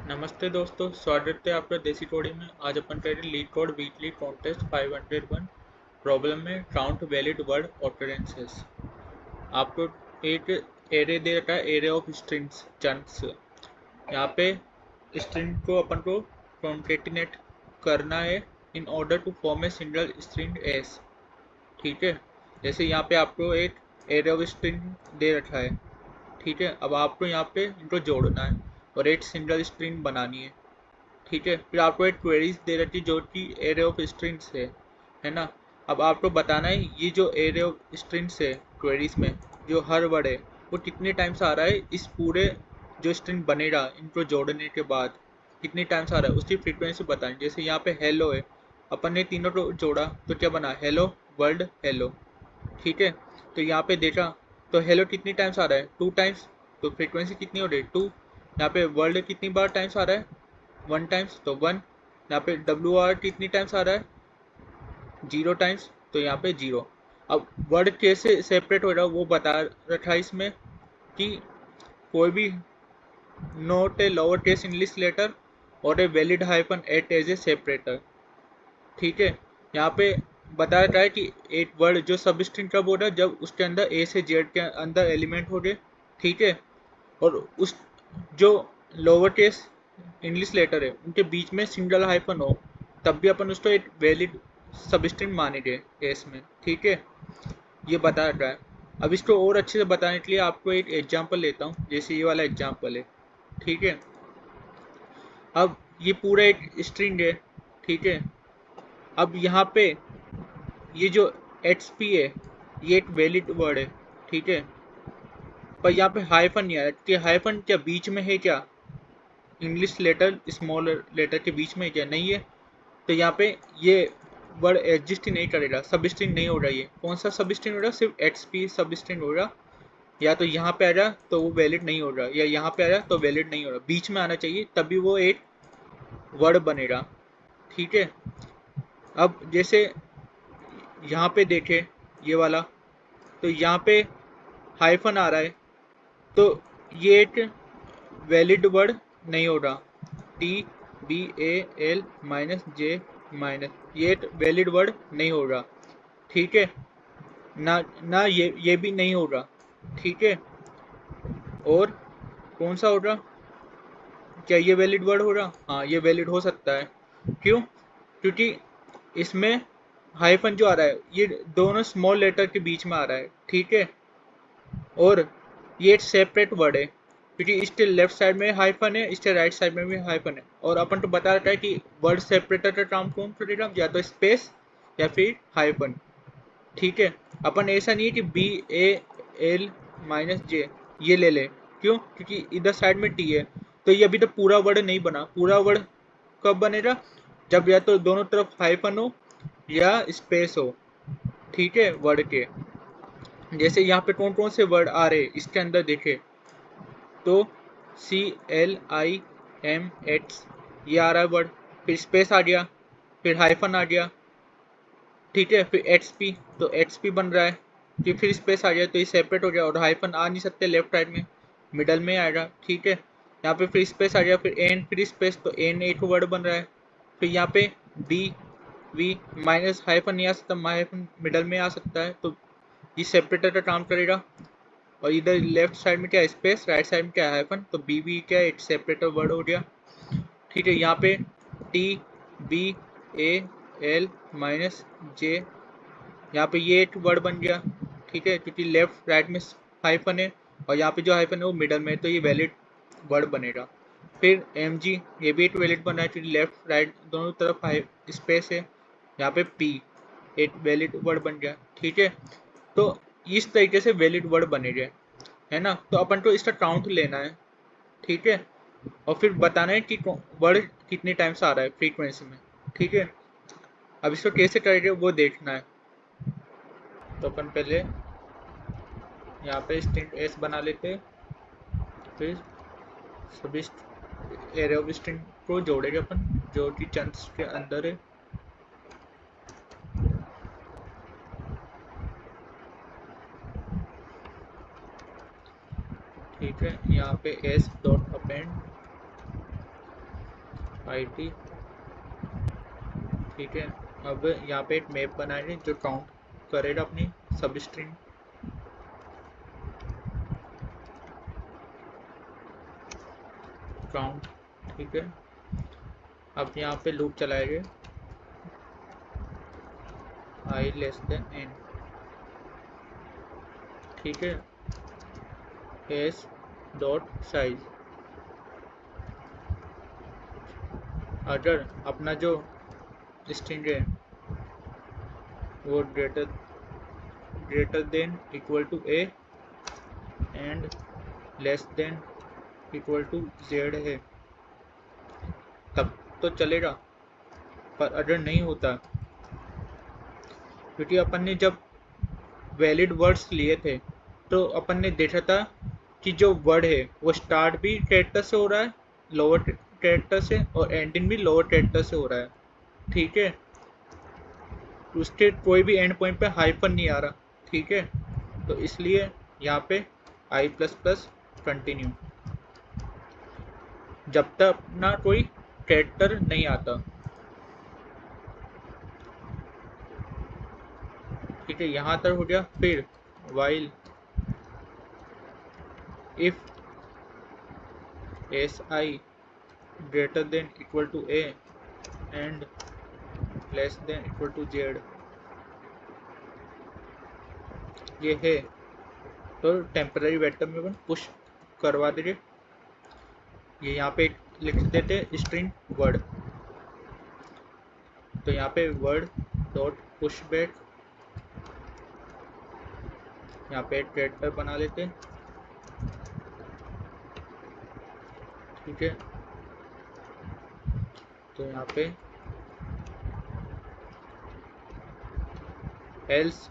नमस्ते दोस्तों, स्वागत है आपका देसी कोडिंग में। आज अपन करेंगे leet code weekly contest 501 problem में काउंट वैलिड वर्ड ऑकरेंसेस। आपको एक एरे दे रखा है, एरे ऑफ स्ट्रिंग्स चंक्स। यहाँ पे स्ट्रिंग को अपन को कॉन्केटिनेट करना है in order to form a single string s. ठीक है, जैसे यहाँ पे आपको एक एरे ऑफ स्ट्रिंग दे रखा है। ठीक है, अब आपको यहाँ पे इनको जोड़ना है और एक सिंगल स्ट्रिंग बनानी है। ठीक है, फिर आपको एक क्वेरीज दे रखी है जो कि एरे ऑफ स्ट्रिंग्स है ना। अब आपको बताना है ये जो एरे ऑफ स्ट्रिंग्स है क्वेरीज में जो हर वर्ड है वो कितने टाइम्स आ रहा है, इस पूरे जो स्ट्रिंग बनेगा इनको जोड़ने के बाद कितने टाइम्स आ रहा है उसकी फ्रीक्वेंसी बताएं। जैसे यहाँ पे हेलो है, अपन ने तीनों को जोड़ा तो क्या बना, हेलो वर्ल्ड हेलो। ठीक है, तो यहाँ पे देखा तो हेलो कितनी टाइम्स आ रहा है, 2 टाइम्स। तो फ्रीक्वेंसी कितनी हो रही है, 2। यहाँ पे वर्ल्ड कितनी बार टाइम्स आ रहा है, 1 टाइम्स, तो 1। यहाँ पे डब्ल्यू आर कितनी टाइम्स आ रहा है, 0 टाइम्स, तो यहाँ पे 0। अब वर्ड कैसे सेपरेट हो रहा है वो बता रखा है इसमें कि कोई भी not a lower case English letter और a valid hyphen act as a separator. ठीक है, यहाँ पे बता रखा है कि एक वर्ड जो सब स्ट्रिंग कब हो रहा है, जब उसके अंदर ए से जेड के अंदर एलिमेंट हो गए। ठीक है, और उस जो लोअर केस इंग्लिश लेटर है उनके बीच में सिंगल हाइफन हो तब भी अपन उसको एक वैलिड सब स्ट्रिंग मानेंगे केस में। ठीक है, ये बता रखा है। अब इसको और अच्छे से बताने के लिए आपको एक एग्जांपल लेता हूँ, जैसे ये वाला एग्जांपल है। ठीक है, अब ये पूरा एक स्ट्रिंग है। ठीक है, अब यहाँ पे ये जो XP है ये एक वैलिड वर्ड है। ठीक है, पर यहाँ पे हाइफन नहीं आया कि हाइफन क्या बीच में है क्या, इंग्लिश लेटर स्मॉल लेटर के बीच में क्या नहीं है, तो यहाँ पे ये वर्ड एग्जिस्ट ही नहीं करेगा, सब स्ट्रिंग नहीं हो रहा। ये कौन सा सब स्ट्रिंग हो रहा, सिर्फ XP सब स्ट्रिंग हो रहा। या तो यहाँ पे आ रहा तो वो वैलिड नहीं हो रहा, या यहाँ पे आ रहा तो वैलिड नहीं हो रहा, बीच में आना चाहिए तभी वो एक वर्ड बनेगा। ठीक है, अब जैसे यहाँ पे देखे ये वाला, तो यहाँ पे हाइफन आ रहा है तो ये एक वैलिड वर्ड नहीं हो रहा। TBAL-J- ये एक वैलिड वर्ड नहीं हो रहा। ठीक है ना, ना ये भी नहीं हो रहा। ठीक है, और कौन सा हो रहा, क्या ये वैलिड वर्ड हो रहा, हाँ ये वैलिड हो सकता है। क्यों, क्योंकि इसमें हाइफन जो आ रहा है ये दोनों स्मॉल लेटर के बीच में आ रहा है। ठीक है, और ये एक सेपरेट वर्ड है क्योंकि इसके लेफ्ट साइड में हाइफन है, इसके राइट साइड में भी हाइफन है। और अपन तो बता रखा है कि वर्ड सेपरेटर का काम कौन करेगा, या तो स्पेस या फिर हाइफन। ठीक है, अपन ऐसा नहीं है कि BAL-J ये ले ले। क्यों, क्योंकि इधर साइड में T है, तो ये अभी तो पूरा वर्ड नहीं बना। पूरा वर्ड कब बनेगा, जब या तो दोनों तरफ हाइफन हो या स्पेस हो। ठीक है, वर्ड के जैसे यहाँ पे कौन कौन से वर्ड आ रहे इसके अंदर देखे तो CLIMX ये आ रहा है वर्ड, फिर स्पेस आ गया, फिर हाइफन आ गया। ठीक है, फिर XP तो XP बन रहा है, फिर स्पेस आ गया तो ये सेपरेट हो गया, और हाइफन आ नहीं सकते लेफ्ट राइट में, मिडल में आएगा। ठीक है, यहाँ पे फिर स्पेस आ गया, फिर एन फिर स्पेस तो एन एक वर्ड बन रहा है। फिर यहाँ पे B V माइनस हाइफन नहीं आ सकता, हाइफन मिडल में आ सकता है, तो ये सेपरेटर का काम करेगा। और इधर लेफ्ट साइड में क्या स्पेस, राइट साइड में क्या हाइफन, तो BB क्या एक सेपरेटर वर्ड हो गया। ठीक है, यहाँ पे TBAL-J यहाँ पे ये एक वर्ड बन गया। ठीक है, क्योंकि लेफ्ट राइट में हाइफन है और यहाँ पे जो हाइफन है वो मिडल में है, तो ये वैलिड वर्ड बनेगा। फिर MG ये भी एक वैलिड बना है क्योंकि लेफ्ट राइट दोनों तरफ स्पेस है। यहाँ पे P एक वैलिड वर्ड बन गया। ठीक है, तो इस तरीके से वैलिड वर्ड बनेंगे, है ना। तो अपन को इसका काउंट लेना है। ठीक है, और फिर बताना है कि वर्ड कितने टाइम्स आ रहा है फ्रीक्वेंसी में। ठीक है, अब इसको कैसे करेंगे वो देखना है। तो अपन पहले यहाँ पे स्ट्रिंग एस बना लेते, फिर सभी एरे ऑफ स्ट्रिंग को जोड़ेंगे अपन जो कि चंक्स के अंदर है। ठीक है, यहाँ पे एस डॉट अपेंड IT। ठीक है, अब यहाँ पे एक मैप बनाएंगे जो काउंट करेगा अपनी सब स्ट्रिंग। काउंट। ठीक है, अब यहाँ पे लूप चलाएंगे I लेस देन n। ठीक है, एस डॉट साइज। अगर अपना जो स्ट्रिंग है वो greater than equal to a and less than equal to z है तब तो चलेगा, पर अगर नहीं होता, क्योंकि अपन ने जब वैलिड वर्ड्स लिए थे तो अपन ने देखा था कि जो वर्ड है वो स्टार्ट भी कैरेक्टर से हो रहा है, लोअर कैरेक्टर से, और एंडिंग भी लोअर कैरेक्टर से हो रहा है। ठीक है, उसके कोई भी एंड पॉइंट पे हाइफन नहीं आ रहा। ठीक है, तो इसलिए यहाँ पे आई प्लस प्लस कंटिन्यू जब तक ना कोई कैरेक्टर नहीं आता। ठीक है, यहाँ तक हो गया। फिर while if s i greater than equal to a and less than equal to z ये है तो टेम्पररी वेक्टर में अपन पुश करवा देंगे। ये यहाँ पे लिख देते स्ट्रिंग वर्ड, तो यहाँ पे वर्ड डॉट पुश बैक, यहाँ पे एक कैरेक्टर बना लेते। ठीक है, तो यहाँ पे एल्स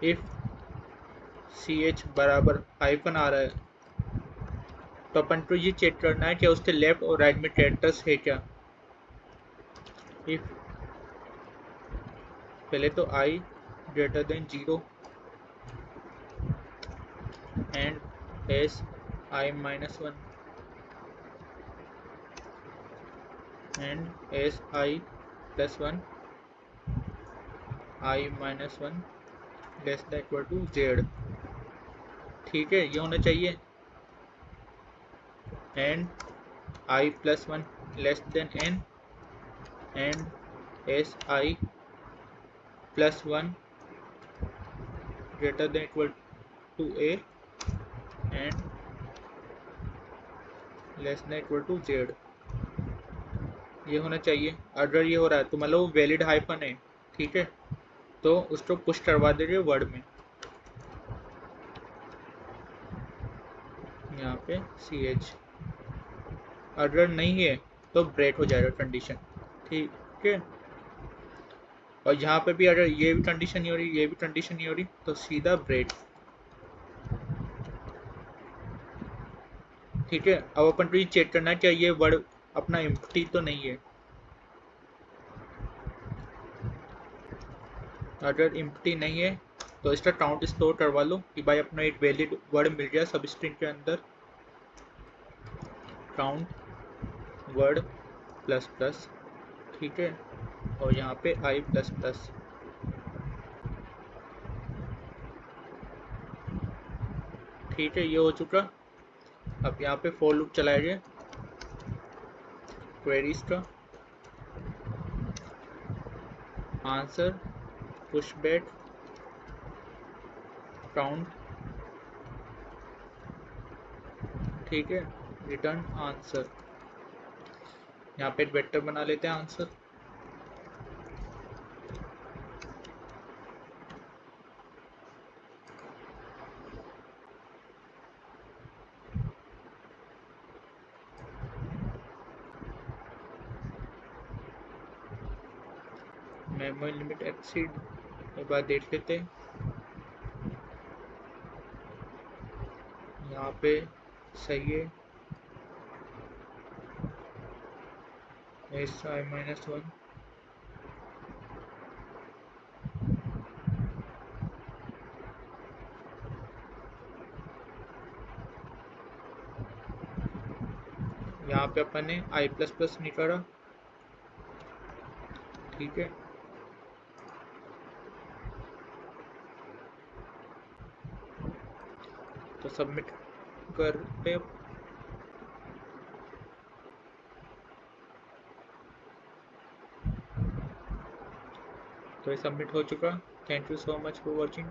इफ सी एच बराबर हाइफन आ रहा है तो अपन को ये चेक करना है कि उसके लेफ्ट और राइट में कैरेक्टर्स है क्या। इफ पहले तो i greater than 0 and s i minus 1 and s i plus 1 i minus 1 less than equal to z. ठीक है, ये होना चाहिए। And i plus 1 less than n and s i plus 1 greater than equal to a and less than equal to z. ये होना चाहिए। अगर ये हो रहा है तो मतलब वैलिड हाइफन है। ठीक है, तो उसको पुश करवा देंगे वर्ड में, यहाँ पे सी एच। अगर नहीं है तो ब्रेक हो जाएगा कंडीशन। ठीक है, और यहाँ पे भी अगर ये भी कंडीशन नहीं हो रही, ये भी कंडीशन नहीं हो रही, तो सीधा ब्रेक। ठीक है, अब अपन को ये चेक करना है क्या ये वर्ड अपना एम्प्टी तो नहीं है। अगर एम्प्टी नहीं है तो इसका काउंट स्टोर करवा लो कि भाई अपना एक वैलिड वर्ड मिल गया सब स्ट्रिंग के अंदर। Count word plus plus. ठीक है, और यहाँ पे आई प्लस प्लस। ठीक है, ये हो चुका। अब यहाँ पे फॉर लूप चलाएंगे क्वेरीज का। Answer push back count. ठीक है, रिटर्न आंसर। यहाँ पे एक वेक्टर बना लेते हैं आंसर। मेमोरी लिमिट एक्सीड एक बार देख लेते हैं। यहाँ पे सही है, एस आई माइनस 1। यहाँ पे अपन ने आई प्लस प्लस निकाला, ठीक है। तो सबमिट करते, तो ये सबमिट हो चुका। Thank you so much for watching.